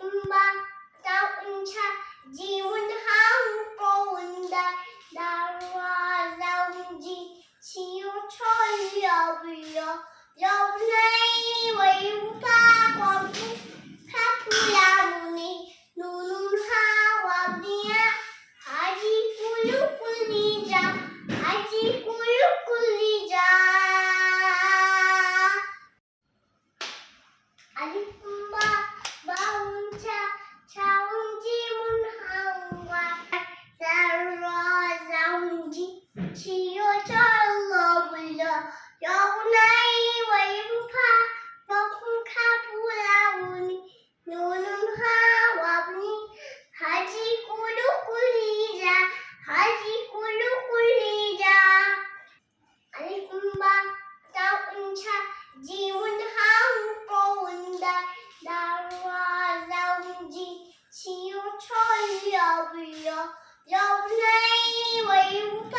알리꿈바 따운차 지운하우 꼬운다 나와 자운지 치유 철려 불려 여분의 외우파 광부 카푸야무니 누누하와비야 아지 꿀꿀리자 아지 꿀꿀리자 알리꿈바 마운차 차운지문하우와 나와 자운지 치유 철려 불려 여분의 외우파 광부 카푸야무니 누누하와비니 하지 꿀꿀리자 하지 꿀꿀리자 알리꿈바 따운차 지운하우 꼬운다 나와 자운지 치유 철려 불려 여분의 외우